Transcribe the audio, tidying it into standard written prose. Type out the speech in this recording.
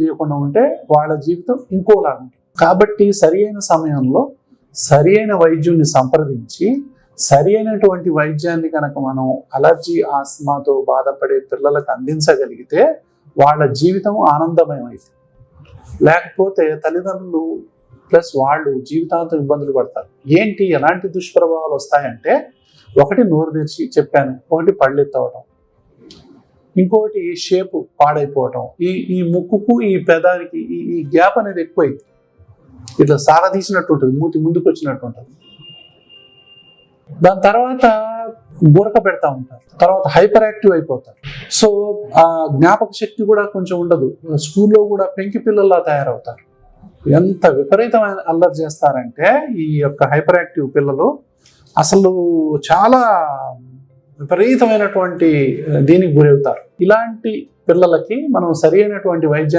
చేయకుండా ఉంటే వాళ్ళ జీవితం ఇంకోలా ఉంటుంది. కాబట్టి సరి అయిన సమయంలో సరి అయిన వైద్యుని సంప్రదించి సరి అయినటువంటి వైద్యాన్ని కనుక మనం అలర్జీ ఆస్మాతో బాధపడే పిల్లలకు అందించగలిగితే వాళ్ళ జీవితం ఆనందమయమైంది. లేకపోతే తల్లిదండ్రులు ప్లస్ వాళ్ళు జీవితాంతం ఇబ్బందులు పడతారు. ఏంటి ఎలాంటి దుష్ప్రభావాలు వస్తాయంటే, ఒకటి నోరు తెరిచి చెప్పాను, ఒకటి పళ్ళెత్తవటం, ఇంకొకటి షేపు పాడైపోవటం, ఈ ముక్కుకు ఈ పెదానికి ఈ గ్యాప్ అనేది ఎక్కువైంది, ఇట్లా సాగదీసినట్టు ఉంటుంది, మూతి ముందుకు వచ్చినట్టు ఉంటుంది. దాని తర్వాత గురక పెడతా ఉంటారు, తర్వాత హైపర్ యాక్టివ్ అయిపోతారు. సో ఆ జ్ఞాపక శక్తి కూడా కొంచెం ఉండదు. స్కూల్లో కూడా పెంకి పిల్లల్లా తయారవుతారు. ఎంత విపరీతమైన అల్లరి చేస్తారంటే ఈ యొక్క హైపర్ యాక్టివ్ పిల్లలు అసలు చాలా విపరీతమైనటువంటి దీనికి గురవుతారు. ఇలాంటి పిల్లలకి మనం సరి అయినటువంటి వైద్యం